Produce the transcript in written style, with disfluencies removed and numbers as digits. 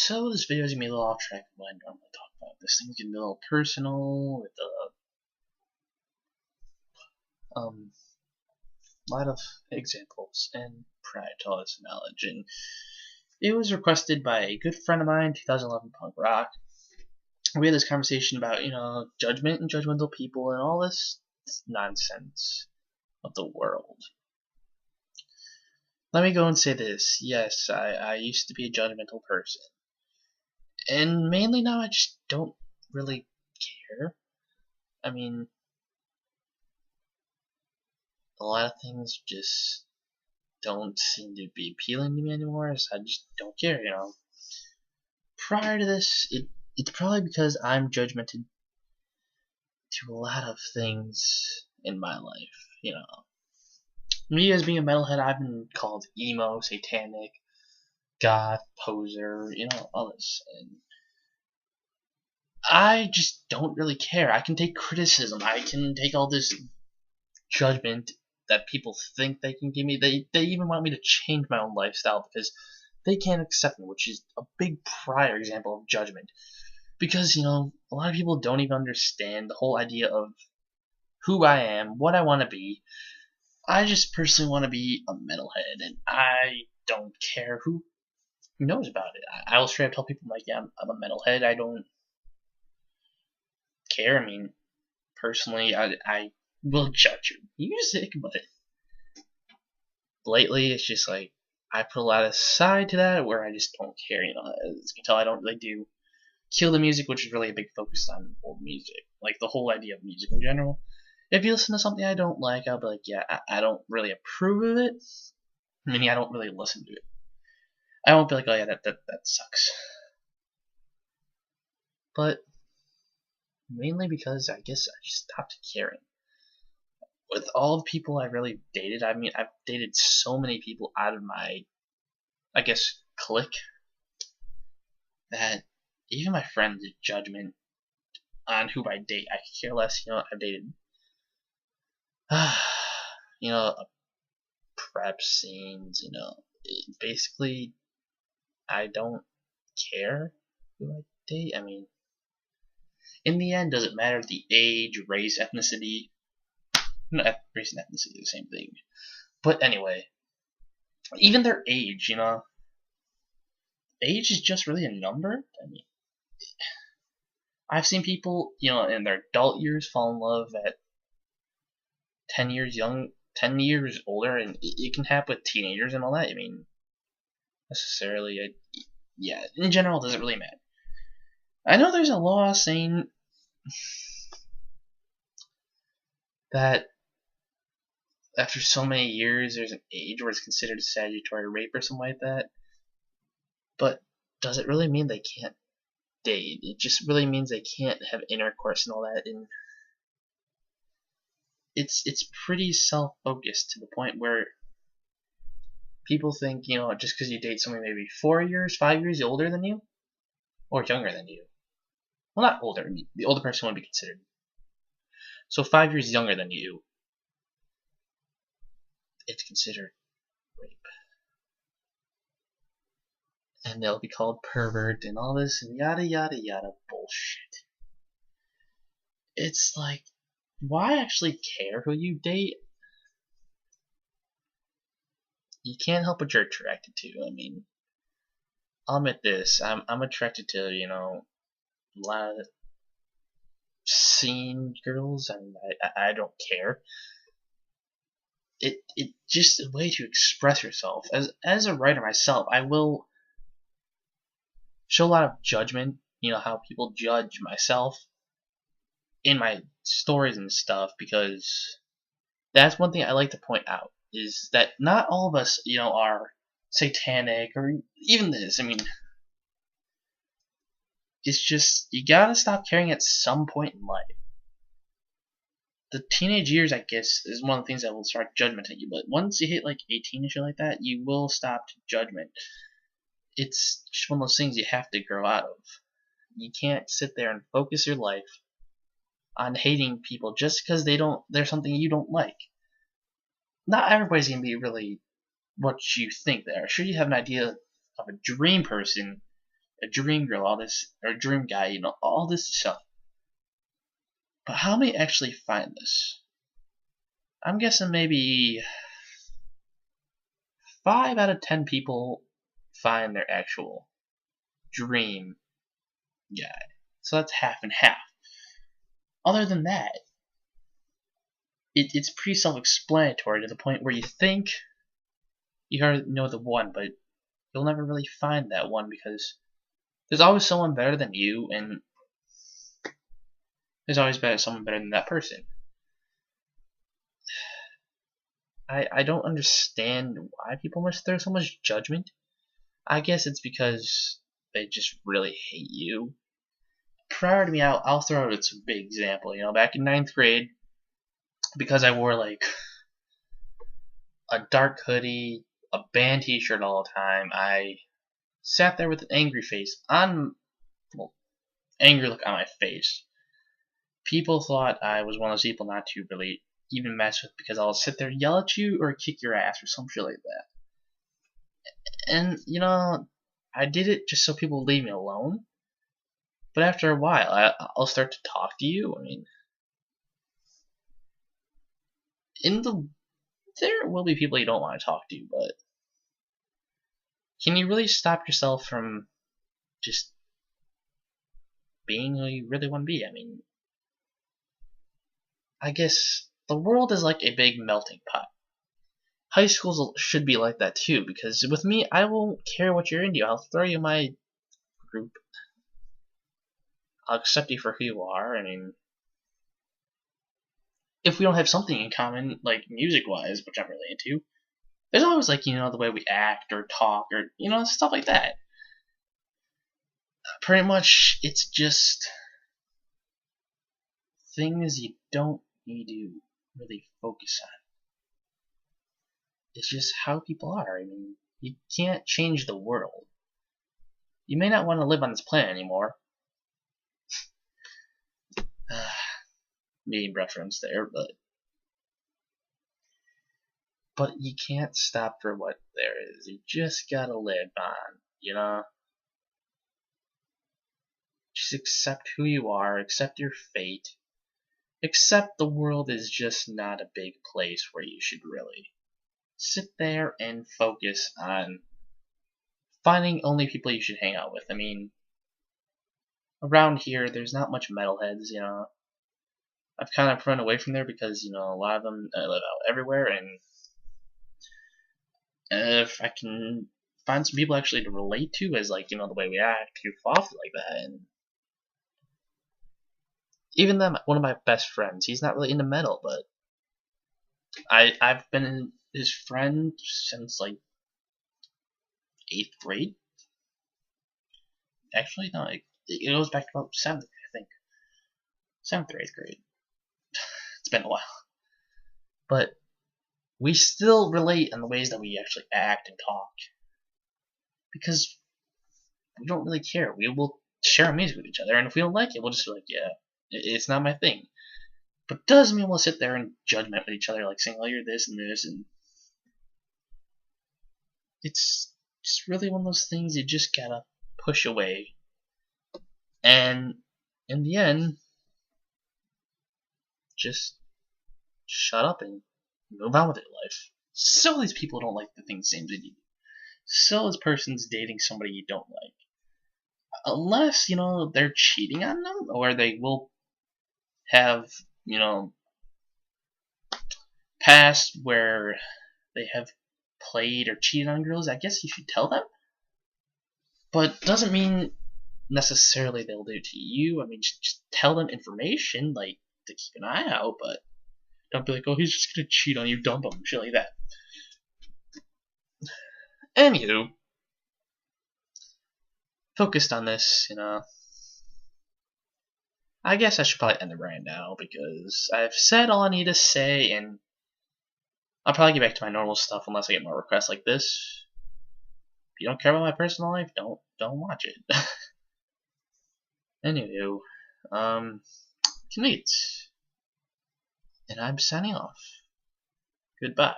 So this video is gonna be a little off track of what I normally talk about. This thing's gonna be a little personal with a lot of examples and pride to all this knowledge. And it was requested by a good friend of mine, 2011 punk rock. We had this conversation about judgment and judgmental people and all this nonsense of the world. Let me go and say this. Yes, I used to be a judgmental person. And mainly now I just don't really care. I mean, a lot of things just don't seem to be appealing to me anymore, so I just don't care. Prior to this, it's probably because I'm judgmental to a lot of things in my life. Me as being a metalhead, I've been called emo, satanic, goth, poser, all this. And I just don't really care. I can take criticism. I can take all this judgment that people think they can give me. They even want me to change my own lifestyle because they can't accept me, which is a big prior example of judgment. Because, a lot of people don't even understand the whole idea of who I am, what I want to be. I just personally want to be a metalhead, and I don't care who knows about it. I will straight up tell people, like, yeah, I'm a metalhead. I don't care. I mean, personally, I will judge you. Music, but lately it's just like I put a lot aside to that where I just don't care. As you can tell, I don't really do kill the music, which is really a big focus on old music, like the whole idea of music in general. If you listen to something I don't like, I'll be like, yeah, I don't really approve of it. Meaning I don't really listen to it. I won't be like, oh yeah, that sucks. But mainly because I guess I just stopped caring. With all the people I really dated, I mean, I've dated so many people out of my, I guess, clique, that even my friends' judgment on who I date, I could care less. I've dated, prep scenes, basically, I don't care who I date. I mean, in the end, does it matter the age, race, ethnicity? No, race and ethnicity are the same thing. But anyway, even their age, age is just really a number. I mean, I've seen people, in their adult years fall in love at 10 years older, and it can happen with teenagers and all that. I mean, necessarily, yeah, in general, does it really matter? I know there's a law saying that after so many years, there's an age where it's considered a statutory rape or something like that. But does it really mean they can't date? It just really means they can't have intercourse and all that. And it's pretty self-focused to the point where people think, just because you date someone maybe 4 years, 5 years older than you, or younger than you. Well, not older. I mean, the older person wouldn't be considered. So 5 years younger than you, it's considered rape. And they'll be called pervert and all this and yada yada yada bullshit. It's like, why actually care who you date? You can't help what you're attracted to. I mean, I'll admit this. I'm attracted to, a lot of scene girls. I mean, I don't care. It just a way to express yourself. As a writer myself, I will show a lot of judgment. How people judge myself in my stories and stuff, because that's one thing I like to point out, is that not all of us, are satanic or even this. I mean, it's just, you gotta stop caring at some point in life. The teenage years, I guess, is one of the things that will start judgment at you, but once you hit like 18 and shit like that, you will stop judgment. It's just one of those things you have to grow out of. You can't sit there and focus your life on hating people just because they're something you don't like. Not everybody's gonna be really what you think they are. Sure, you have an idea of a dream person, a dream girl, all this, or a dream guy, all this stuff. But how many actually find this? I'm guessing maybe 5 out of 10 people find their actual dream guy. So that's half and half. Other than that, it's pretty self-explanatory to the point where you think you already know the one, but you'll never really find that one because there's always someone better than you, and there's always someone better than that person. I don't understand why people must throw so much judgment. I guess it's because they just really hate you. Prior to me, I'll throw out a big example. Back in 9th grade, because I wore like a dark hoodie, a band t-shirt all the time, I sat there with an angry angry look on my face. People thought I was one of those people not to really even mess with because I'll sit there and yell at you or kick your ass or some shit like that. And, I did it just so people would leave me alone. But after a while, I'll start to talk to you. I mean, there will be people you don't want to talk to, but can you really stop yourself from just being who you really want to be? I mean, I guess the world is like a big melting pot. High schools should be like that too, because with me, I won't care what you're into. I'll throw you in my group. I'll accept you for who you are. I mean, if we don't have something in common, like music-wise, which I'm really into, there's always like, the way we act or talk or, stuff like that. Pretty much, it's just things you don't need to really focus on. It's just how people are. I mean, you can't change the world. You may not want to live on this planet anymore. Meme reference there, but you can't stop for what there is. You just gotta live on, Just accept who you are, accept your fate, accept the world is just not a big place where you should really sit there and focus on finding only people you should hang out with. I mean, around here, there's not much metalheads, I've kind of run away from there because, a lot of them live out everywhere, and if I can find some people actually to relate to as, like, the way we act, goof off like that, and even then, one of my best friends, he's not really into metal, but I've been his friend since, like, 8th grade. Actually, no, it goes back to about 7th, I think. 7th or 8th grade. It's been a while. But we still relate in the ways that we actually act and talk. Because we don't really care. We will share our music with each other, and if we don't like it, we'll just be like, yeah, it's not my thing. But doesn't mean we'll sit there and judgment with each other, like saying, oh, you're this and this, and it's just really one of those things you just gotta push away. And in the end, just shut up and move on with your life. So these people don't like the things same as you do. So this person's dating somebody you don't like. Unless, they're cheating on them, or they will have, past where they have played or cheated on girls, I guess you should tell them. But doesn't mean necessarily they'll do it to you. I mean, just tell them information, like, to keep an eye out, but don't be like, oh, he's just gonna cheat on you, dump him, shit like that. Anywho, focused on this, I guess I should probably end the rant now, because I've said all I need to say, and I'll probably get back to my normal stuff unless I get more requests like this. If you don't care about my personal life, don't watch it. Anywho, coniggits. And I'm signing off. Goodbye.